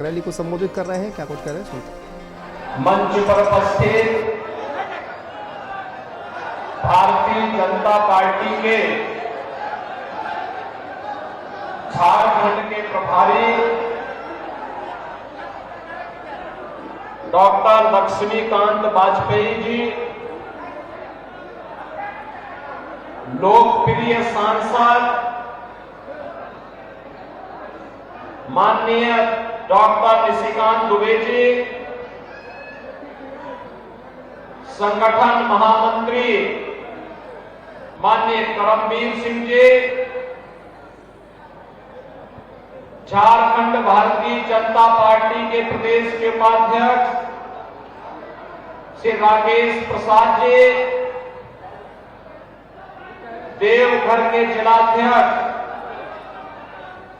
Rally को संबोधित कर रहे हैं। क्या कुछ कह रहे हैं सुनते। मंच पर उपस्थित भारतीय जनता पार्टी के झारखंड के प्रभारी डॉक्टर लक्ष्मीकांत वाजपेयी जी, लोकप्रिय सांसद माननीय डॉक्टर निशिकांत दुबे जी, संगठन महामंत्री माननीय करमबीर सिंह जी, झारखंड भारतीय जनता पार्टी के प्रदेश के उपाध्यक्ष श्री राकेश प्रसाद जी, देवघर के जिलाध्यक्ष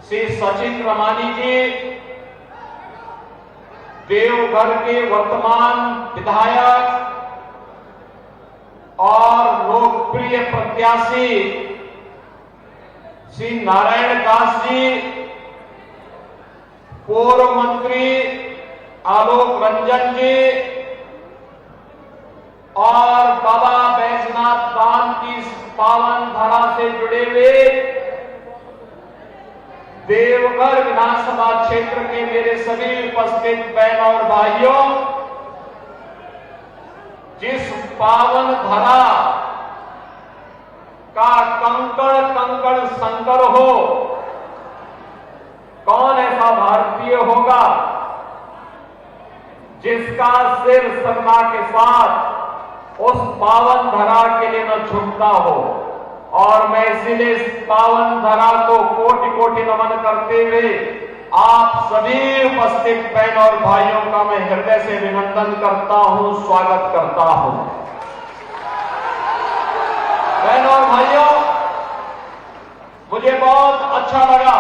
श्री सचिन रमानी जी, देवघर के वर्तमान विधायक और लोकप्रिय प्रत्याशी श्री नारायण दास जी, पूर्व मंत्री आलोक रंजन जी और बाबा बैजनाथ धाम की पावन धरा से जुड़े हुए देवघर विधानसभा क्षेत्र के मेरे सभी उपस्थित बहन और भाइयों, जिस पावन धरा का कंकड़ कंकड़ संकर हो, कौन ऐसा भारतीय होगा जिसका सिर सरमा के साथ उस पावन धरा के लिए न झुकता हो। और मैं इसीलिए इस पावन धरा को कोटि कोटि नमन करते हुए आप सभी उपस्थित बहन और भाइयों का मैं हृदय से अभिनंदन करता हूं, स्वागत करता हूं। बहन और भाइयों, मुझे बहुत अच्छा लगा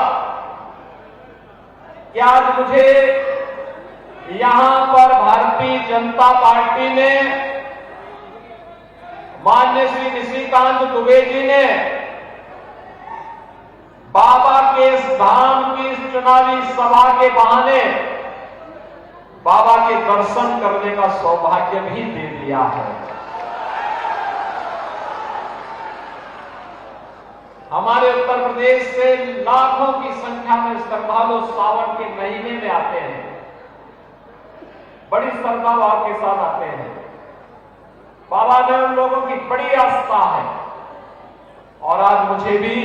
कि आज मुझे यहां पर भारतीय जनता पार्टी ने माननीय श्री निशिकांत दुबे जी ने बाबा के इस धाम की इस चुनावी सभा के बहाने बाबा के दर्शन करने का सौभाग्य भी दे दिया है। हमारे उत्तर प्रदेश से लाखों की संख्या में श्रद्धालु सावन के महीने में आते हैं, बड़ी श्रद्धा भाव के साथ आते हैं। बाबा में उन लोगों की बड़ी आस्था है और आज मुझे भी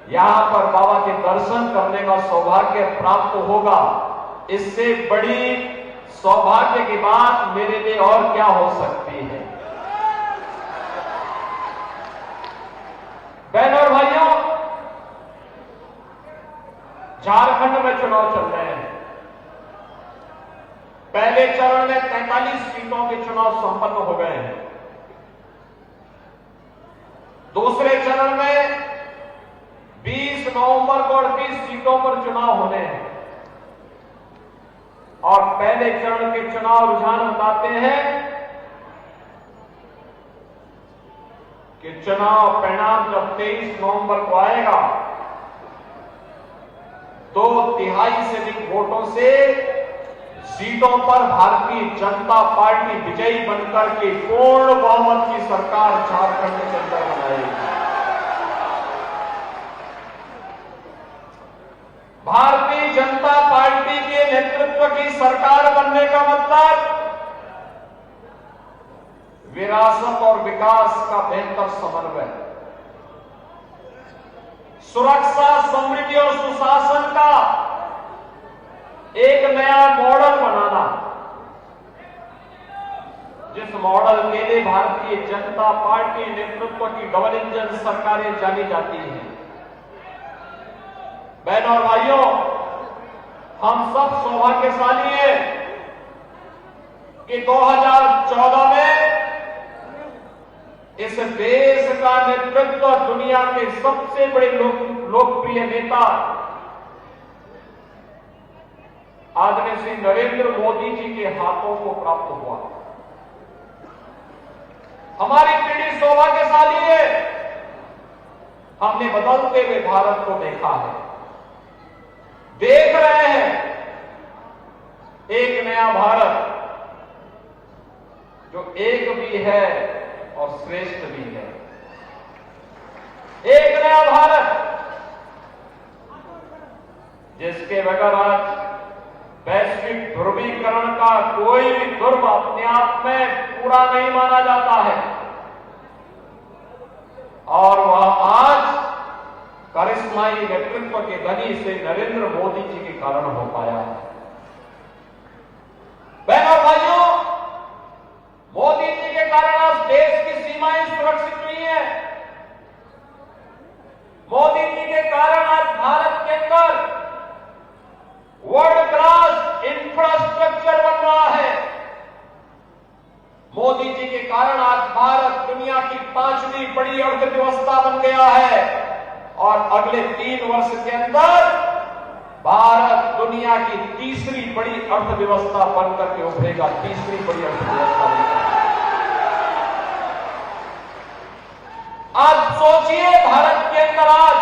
यहां पर बाबा के दर्शन करने का सौभाग्य प्राप्त होगा। इससे बड़ी सौभाग्य की बात मेरे लिए और क्या हो सकती है। बहनों और भाइयों, झारखंड में चुनाव चल रहे हैं। पहले चरण में 43 सीटों के चुनाव संपन्न हो गए हैं। दूसरे चरण में 20 नवंबर को 38 सीटों पर चुनाव होने हैं और पहले चरण के चुनाव रुझान बताते हैं कि चुनाव परिणाम जब 23 नवंबर को आएगा, 2/3 से अधिक वोटों से सीटों पर भारतीय जनता पार्टी विजयी बनकर के पूर्ण बहुमत की सरकार झारखंड के अंदर बनाएगी। भारतीय जनता पार्टी के नेतृत्व की सरकार बनने का मतलब विरासत और विकास का बेहतर समन्वय, सुरक्षा, समृद्धि और सुशासन का एक नया मॉडल बनाना, जिस मॉडल के लिए भारतीय जनता पार्टी नेतृत्व की डबल इंजन सरकारें जानी जाती हैं। बहनों और भाइयों, हम सब सौभाग्यशाली हैं कि 2014 में इस देश का नेतृत्व दुनिया के सबसे बड़े लोकप्रिय नेता आदरणीय श्री नरेंद्र मोदी जी के हाथों को प्राप्त हुआ। हमारी पीढ़ी सौभाग्यशाली है, हमने बदलते हुए भारत को देखा है, देख रहे हैं एक नया भारत जो एक भी है और श्रेष्ठ भी है। एक नया भारत जिसके बगैर आज वैश्विक ध्रुवीकरण का कोई भी ध्रुव अपने आप में पूरा नहीं माना जाता है, और वह आज करिश्माई नेतृत्व के धनी से नरेंद्र मोदी जी के कारण हो पाया है। बहनों और भाइयों, मोदी जी के कारण आज देश की सीमाएं सुरक्षित हुई है। मोदी जी के कारण आज भारत के अंदर वर्ल्ड क्लास इंफ्रास्ट्रक्चर बन रहा है। मोदी जी के कारण आज भारत दुनिया की 5वीं बड़ी अर्थव्यवस्था बन गया है, और अगले 3 वर्ष के अंदर भारत दुनिया की 3री बड़ी अर्थव्यवस्था बनकर के उभरेगा। 3री बड़ी अर्थव्यवस्था बनकर। आज सोचिए, भारत के अंदर आज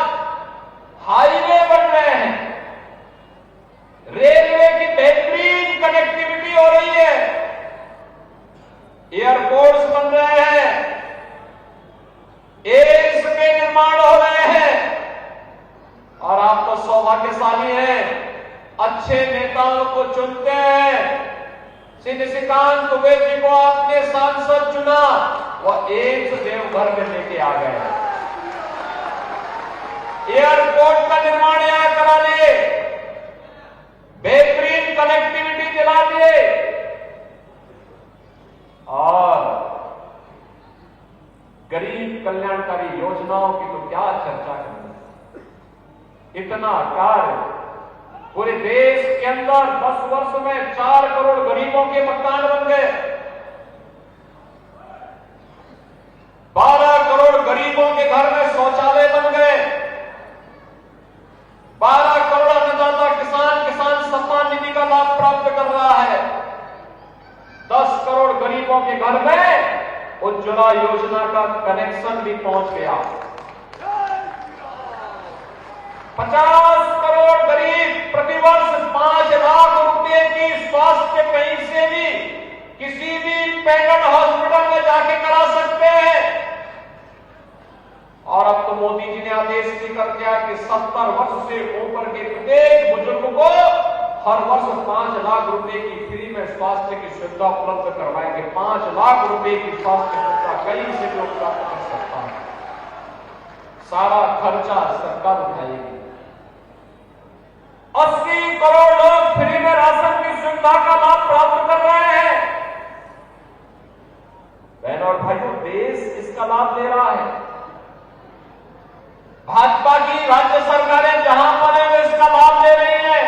हाईवे बन रहे हैं, रेलवे की बेहतरीन कनेक्टिविटी हो रही है, एयरपोर्ट्स बन रहे हैं, एम्स के निर्माण हो रहे हैं, और आप तो सौभाग्यशाली हैं, अच्छे नेताओं को चुनते हैं। श्री निशिकांत दुबे जी को आपने सांसद चुना, वह एम्स देवघर में लेके आ गए, एयरपोर्ट का निर्माण यहां करा लिए, बेहतरीन कनेक्टिविटी दिला दिए, और गरीब कल्याणकारी योजनाओं की तो क्या चर्चा करनी। इतना कार्य पूरे देश के अंदर 10 वर्ष में 4 करोड़ गरीबों के मकान बन गए, 12 करोड़ गरीबों के घर में शौचालय बन गए, 12 करोड़ अन्नदाता किसान सम्मान निधि का लाभ प्राप्त कर रहा है, 10 करोड़ गरीबों के घर में उज्ज्वला योजना का कनेक्शन भी पहुंच गया, 50 करोड़ गरीब प्रतिवर्ष 5 लाख रुपए की स्वास्थ्य कहीं से भी किसी भी पेटेंट हॉस्पिटल में जाके करा सकते हैं। और अब तो मोदी जी ने आदेश भी कर दिया कि 70 वर्ष से ऊपर के प्रत्येक बुजुर्ग को हर वर्ष 5 लाख रुपए की फ्री में स्वास्थ्य की सुविधा उपलब्ध करवाएंगे। 5 लाख रुपए की स्वास्थ्य सुविधा कहीं से भी उपलब्ध कर सकता है, सारा खर्चा सरकार उठाएगी। 80 करोड़ लोग फ्री में राशन की सुविधा का लाभ प्राप्त कर रहे हैं। बहनों और भाइयों, देश इसका लाभ ले रहा है। भाजपा की राज्य सरकारें जहां पर है वो इसका लाभ ले रही हैं,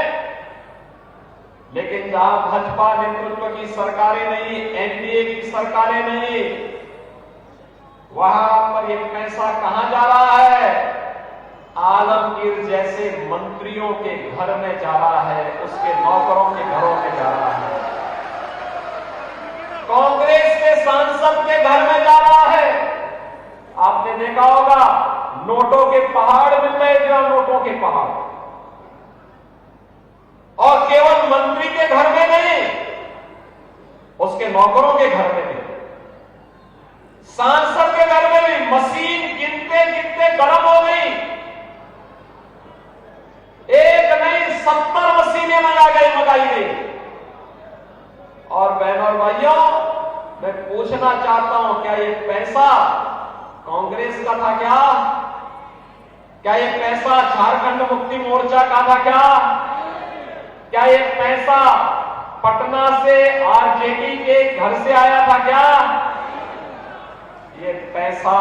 लेकिन जहां भाजपा नेतृत्व की सरकारें नहीं, एनडीए की सरकारें नहीं, वहां पर ये पैसा कहां जा रहा है? आलमगीर जैसे मंत्रियों के घर में जा रहा है, उसके नौकरों के घरों में जा रहा है, कांग्रेस के सांसद के घर में जा रहा है। आपने देखा होगा, नोटों के पहाड़ मिल रहे थे, नोटों के पहाड़, और केवल मंत्री के घर में नहीं, उसके नौकरों के घर में भी, सांसद के घर में भी मशीन गिनते गिनते गर्म हो गई। एक नहीं 70 मशीनें मंगाई गई। और बहनों और भाइयों, मैं पूछना चाहता हूं, क्या ये पैसा कांग्रेस का था क्या? क्या ये पैसा झारखंड मुक्ति मोर्चा का था क्या? क्या ये पैसा पटना से आरजेडी के घर से आया था क्या? ये पैसा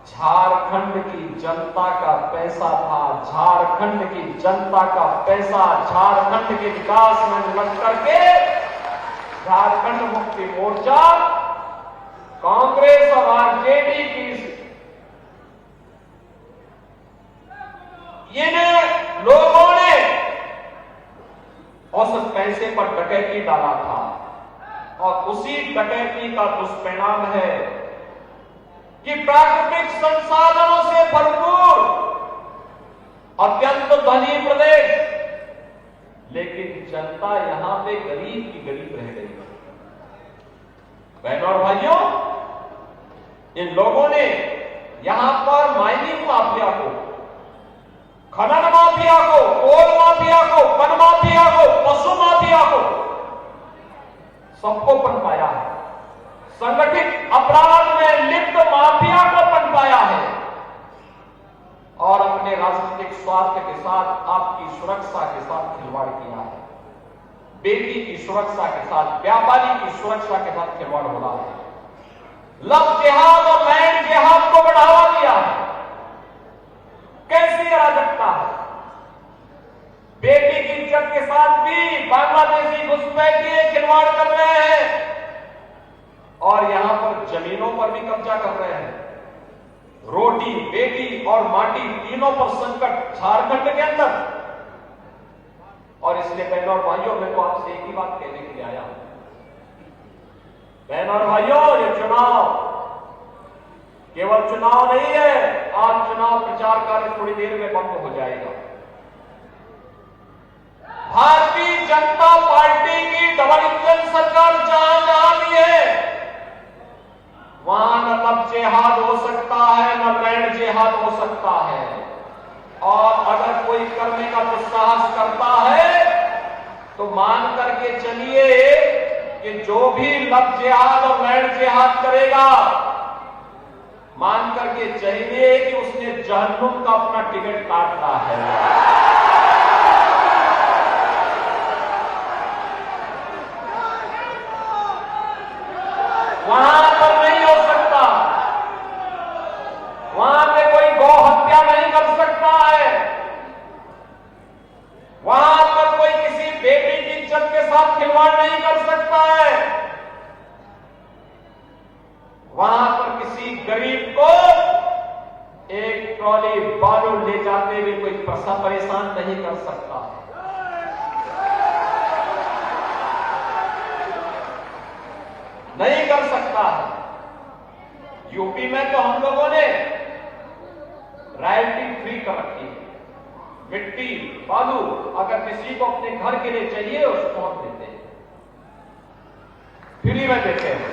झारखंड की जनता का पैसा था। झारखंड की जनता का पैसा झारखंड के विकास में लग करके झारखंड मुक्ति मोर्चा, कांग्रेस और आरजेडी की इन लोगों ने उस पैसे पर डकैती डाला था, और उसी डकैती का दुष्परिणाम है कि प्राकृतिक संसाधनों से भरपूर अत्यंत धनी प्रदेश लेकिन जनता यहां पे गरीब की गरीब रह गई है। बहनों और भाइयों, इन लोगों ने यहां पर माइनिंग माफिया को, खनन माफिया को, कोल माफिया को, वन माफिया को, पशु माफिया को, सबको पनपाया है। संगठित अपराध में लिप्त माफिया को पनपाया है और अपने राजनीतिक स्वार्थ के साथ, आपकी सुरक्षा के साथ खिलवाड़ किया है। बेटी की सुरक्षा के साथ, व्यापारी की सुरक्षा के साथ खिलवाड़ हो रहा है। लव जिहाद और लैंड जिहाद को बढ़ावा दिया है। कैसी अराजकता है। बेटी की इज्जत के साथ भी बांग्लादेशी घुसपैठिए खिलवाड़ कर रहे हैं और यहां पर जमीनों पर भी कब्जा कर रहे हैं। रोटी, बेटी और माटी तीनों पर संकट झारखंड के अंदर। और इसलिए बहनों और भाइयों, मैं तो आपसे एक ही बात कहने के लिए आया हूं। बहनों और भाइयों, ये चुनाव केवल चुनाव नहीं है। आज चुनाव प्रचार कार्य थोड़ी देर में बंद हो जाएगा। भारतीय जनता पार्टी की डबल इंजन सरकार जहां जहां भी है, वहां न लव जिहाद हो सकता है, न लैंड जिहाद हो सकता है। और अगर कोई करने का दुस्साहस करता है तो मान करके चलिए कि जो भी लव जिहाद और लैंड जिहाद करेगा, मान करके चाहिए कि उसने जहन्नुम का अपना टिकट काटना है। वहां पर नहीं हो सकता, वहां पे कोई गौ हत्या नहीं कर सकता है, वहां पर कोई किसी बेटी की इज्जत के साथ खिलवाड़ नहीं कर सकता है, वहां पर किसी गरीब को एक ट्रॉली बालू ले जाते हुए कोई परेशान नहीं कर सकता। नहीं कर सकता है। यूपी में तो हम लोगों ने रॉयल्टी फ्री कर रखी है। मिट्टी, बालू अगर किसी को अपने घर के लिए चाहिए उसको हम देते हैं, फ्री में देते हैं।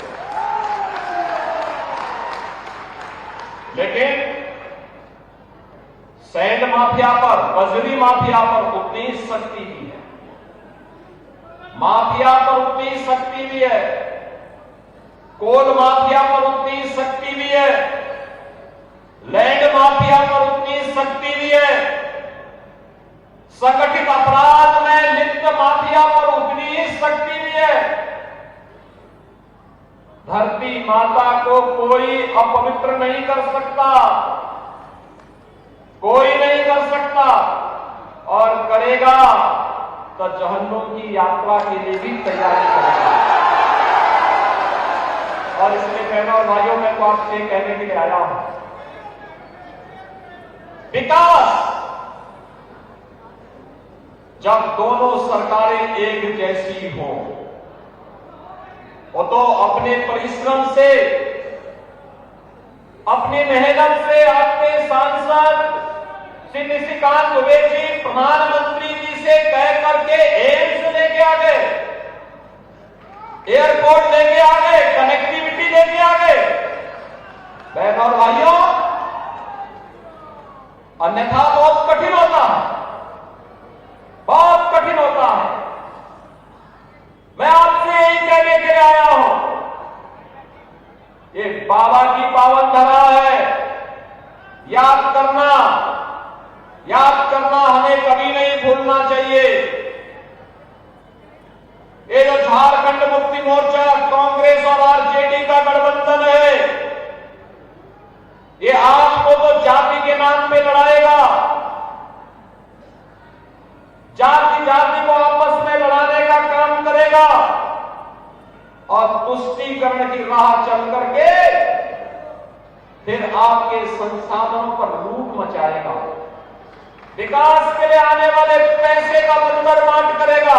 लेकिन सैंड माफिया पर, बजरी माफिया पर उतनी शक्ति भी है, माफिया पर उतनी शक्ति भी है, कोल माफिया पर उतनी शक्ति भी है, लैंड माफिया पर उतनी शक्ति भी है, संगठित अपराध में लिप्त माफिया पर उतनी ही शक्ति भी है। धरती माता को कोई अपवित्र नहीं कर सकता, कोई नहीं कर सकता, और करेगा तो जहन्नुम की यात्रा के लिए भी तैयारी करेगा। और इसलिए बहनों और भाइयों, मैं तो आपसे कहने के लिए आया हूं, विकास जब दोनों सरकारें एक जैसी हों, वो तो अपने परिश्रम से, अपनी मेहनत से, अपने सांसद श्री निशिकांत दुबे जी प्रधानमंत्री जी से कह करके एम्स लेके आ गए, एयरपोर्ट लेके आ गए, कनेक्टिविटी लेके आ गए। बहनों और भाइयों, अन्यथा बहुत कठिन होता है, बहुत कठिन होता है। मैं आपसे यही कहने के लिए आया हूं, ये बाबा की पावन धरा है, याद करना हमें कभी नहीं भूलना चाहिए। ये जो झारखंड मुक्ति मोर्चा, कांग्रेस और आरजेडी का गठबंधन है, ये आपको तो जाति के नाम पे लड़ाएगा, जाति को आपस में लड़ाने का काम करेगा और तुष्टीकरण की राह चल करके फिर आपके संसाधनों पर लूट मचाएगा, विकास के लिए आने वाले पैसे का पुनर्माट करेगा,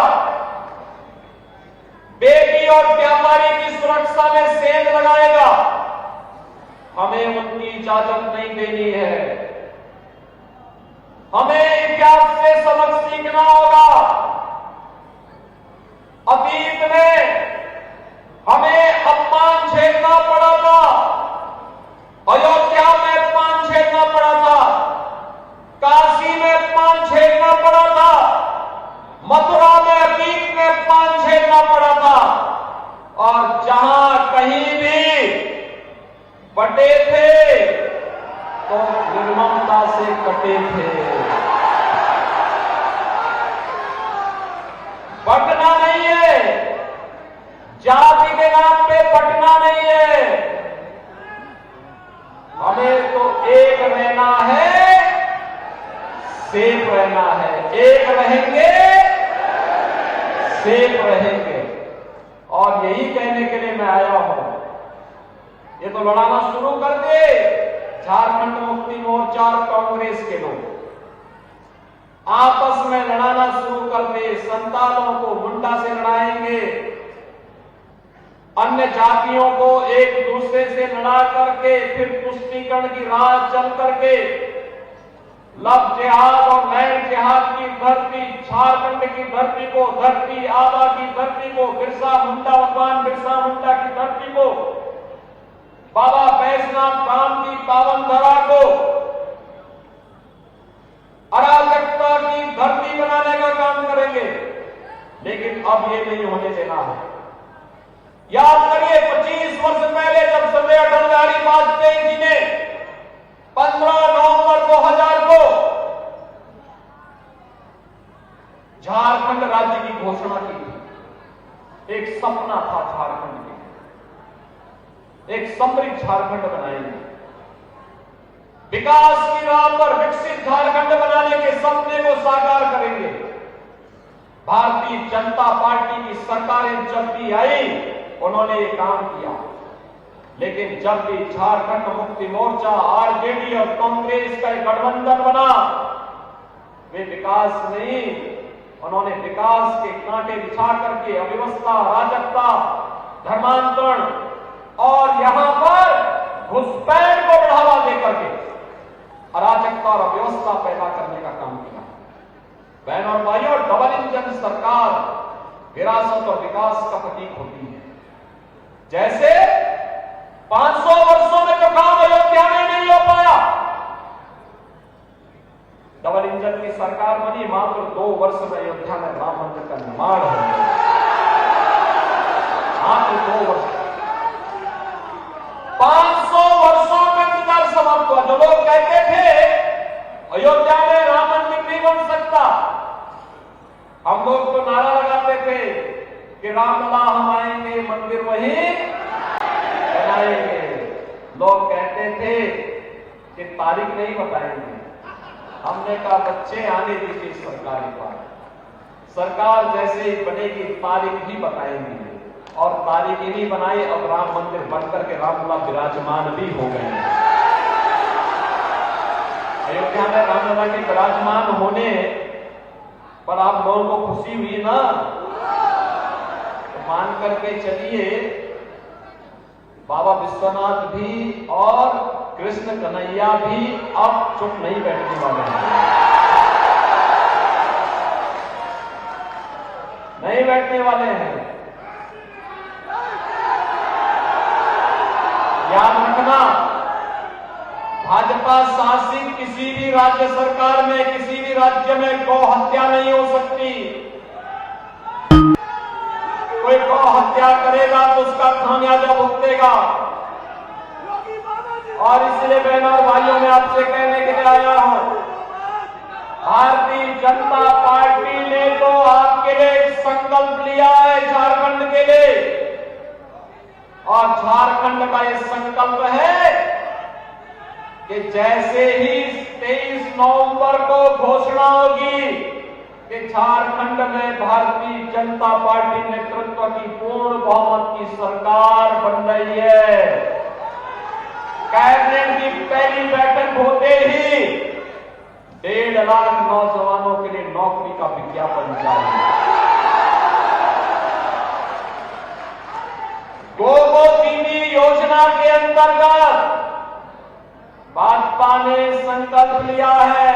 बेटी और व्यापारी की सुरक्षा में सेंध लगाएगा। हमें उनकी इजाजत नहीं देनी है। हमें इतिहास से सबक सीखना होगा। झेलना पड़ा था और जहां कहीं भी बटे थे तो निर्ममता से कटे थे। बटना नहीं है, जाति के नाम पे बटना नहीं है। हमें तो एक रहना है, सेफ रहना है। एक रहेंगे, सेफ रहेंगे। और यही कहने के लिए मैं आया हूं। ये तो लड़ाना शुरू कर दे झारखंड मुक्ति मोर्चा और कांग्रेस के लोग, आपस में लड़ाना शुरू कर दे। संतानों को मुंडा से लड़ाएंगे, अन्य जातियों को एक दूसरे से लड़ा करके फिर तुष्टीकरण की राह चल करके लव जिहाद और लैंड जिहाद की धरती, झारखंड की धरती को, धरती आबा की धरती को, बिरसा मुंडा, भगवान बिरसा मुंडा की धरती को, बाबा बैजनाथ धाम की पावन धरा को अराजकता की धरती बनाने का काम करेंगे। लेकिन अब ये नहीं होने देना है। याद करिए 25 वर्ष पहले जब संजय अटल बिहारी वाजपेयी जी ने 15 नवंबर 2000 को झारखंड राज्य की घोषणा की थी। एक सपना था झारखंड के, एक समृद्ध झारखंड बनाएंगे, विकास की राह पर विकसित झारखंड बनाने के सपने को साकार करेंगे। भारतीय जनता पार्टी की सरकारें जब भी आई उन्होंने ये काम किया। लेकिन जब भी झारखंड मुक्ति मोर्चा, आरजेडी और कांग्रेस का एक गठबंधन बना, वे विकास नहीं, उन्होंने विकास के कांटे बिछा करके अव्यवस्था, अराजकता, धर्मांतरण और यहां पर घुसपैठ को बढ़ावा देकर के अराजकता और अव्यवस्था पैदा करने का काम किया। बहन और भाइयों, डबल इंजन सरकार विरासत और विकास का प्रतीक होती है। जैसे 500 वर्षों में जो काम अयोध्या में नहीं हो पाया, डबल इंजन की सरकार बनी, मात्र 2 वर्ष में अयोध्या में राम मंदिर का निर्माण हो गया। मात्र 2 वर्ष, 500 वर्षों में इंतजार समाप्त हुआ। जो लोग कहते थे अयोध्या में राम मंदिर नहीं बन सकता, हम लोग तो नारा लगाते थे कि रामलला हम आएंगे, मंदिर वहीं बनाएंगे। लोग कहते थे कि तारीख नहीं बताएंगे। हमने कहा बच्चे आने दीजिए सरकार पर, सरकार जैसे ही बनेगी तारीख भी बताएंगे। और तारीख ही नहीं बनाई, अब राम मंदिर बनकर के रामलला विराजमान भी हो गए। अयोध्या में रामलला के विराजमान होने पर आप लोगों को खुशी हुई ना? तो मान करके चलिए बाबा विश्वनाथ भी और कृष्ण कन्हैया भी अब चुप नहीं बैठने वाले हैं, नहीं बैठने वाले हैं। याद रखना, भाजपा शासित किसी भी राज्य सरकार में, किसी भी राज्य में गौ हत्या नहीं हो सकती। कोई गौ हत्या करेगा तो उसका खामियाजा भुगतेगा। और इसलिए बहनों और भाइयों, मैं आपसे कहने के लिए आया हूं, भारतीय जनता पार्टी ने तो आपके लिए एक संकल्प लिया है झारखंड के लिए। और झारखंड का ये संकल्प है कि जैसे ही 23 नवंबर को घोषणा होगी कि झारखंड में भारतीय जनता पार्टी नेतृत्व की पूर्ण बहुमत की सरकार बन रही है, कैबिनेट की पहली बैठक होते ही 1.5 लाख नौजवानों के लिए नौकरी का विज्ञापन जारी। गो दीदी योजना के अंतर्गत भाजपा ने संकल्प लिया है,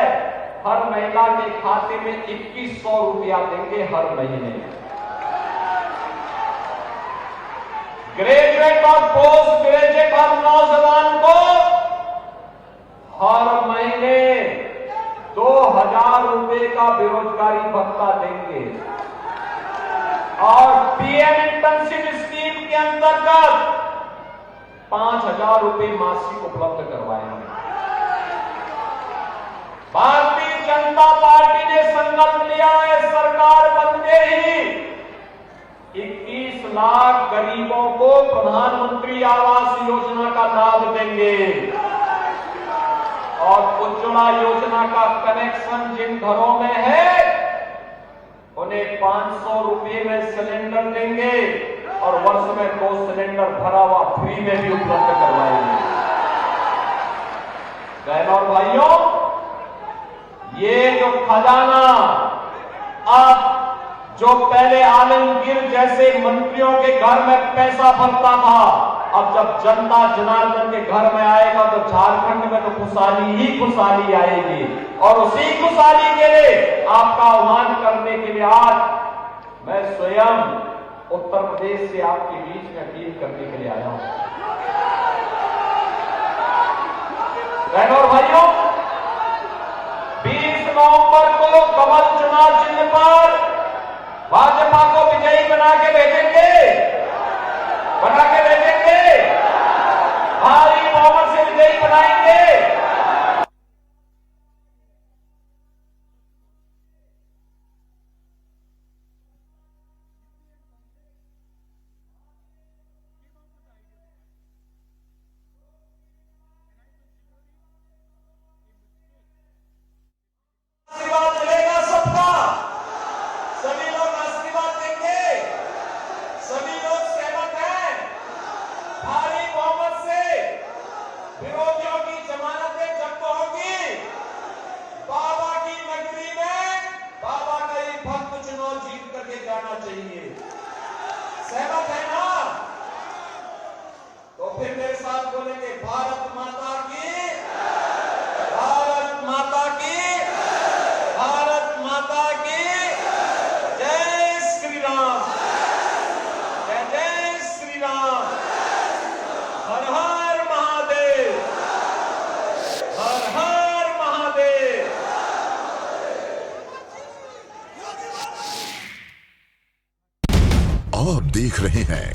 हर महिला के खाते में 2100 रुपया देंगे हर महीने। ग्रेजुएट और पोस्ट ग्रेजुएट हर नौजवान को हर महीने 2000 रुपए का बेरोजगारी भत्ता देंगे। और अप्रेंटिसशिप स्कीम के अंतर्गत 5,000 रुपए मासिक उपलब्ध करवाएंगे। भारतीय जनता पार्टी ने संकल्प लिया है, सरकार बनते ही 21 लाख गरीबों को प्रधानमंत्री आवास योजना का लाभ देंगे और उज्ज्वला योजना का कनेक्शन जिन घरों में है उन्हें 500 रुपए में सिलेंडर देंगे और वर्ष में 2 सिलेंडर भरा हुआ फ्री में भी उपलब्ध करवाएंगे। बहनों और भाइयों, ये जो खजाना अब जो पहले आलमगीर जैसे मंत्रियों के घर में पैसा भरता था, अब जब जनता जनार्दन के घर में आएगा तो झारखंड में तो खुशहाली ही खुशहाली आएगी। और उसी खुशहाली के लिए आपका आह्वान करने के लिए आज मैं स्वयं उत्तर प्रदेश से आपके बीच में अपील करने के लिए आया हूं। बहनों और भाइयों, 20 नवंबर को कमल चुनाव चिन्ह पर भाजपा को विजयी बना के भेजेंगे, भारी बहुमत से विजयी बनाएंगे। आशीर्वाद मिलेगा सबका, सभी लोग आशीर्वाद देंगे, सभी लोग सहमत हैं। भारी बहुमत से विरोधियों की जमानतें जब्त होगी। बाबा की नगरी में बाबा का ही भक्त चुनाव जीत करके जाना चाहिए। सहमत है ना? तो फिर मेरे साथ बोलेंगे, भारत माता की, भारत माता की, भारत माता की जय श्री राम, जय जय श्री राम। हर हर महादेव, हर हर महादेव। आप देख रहे हैं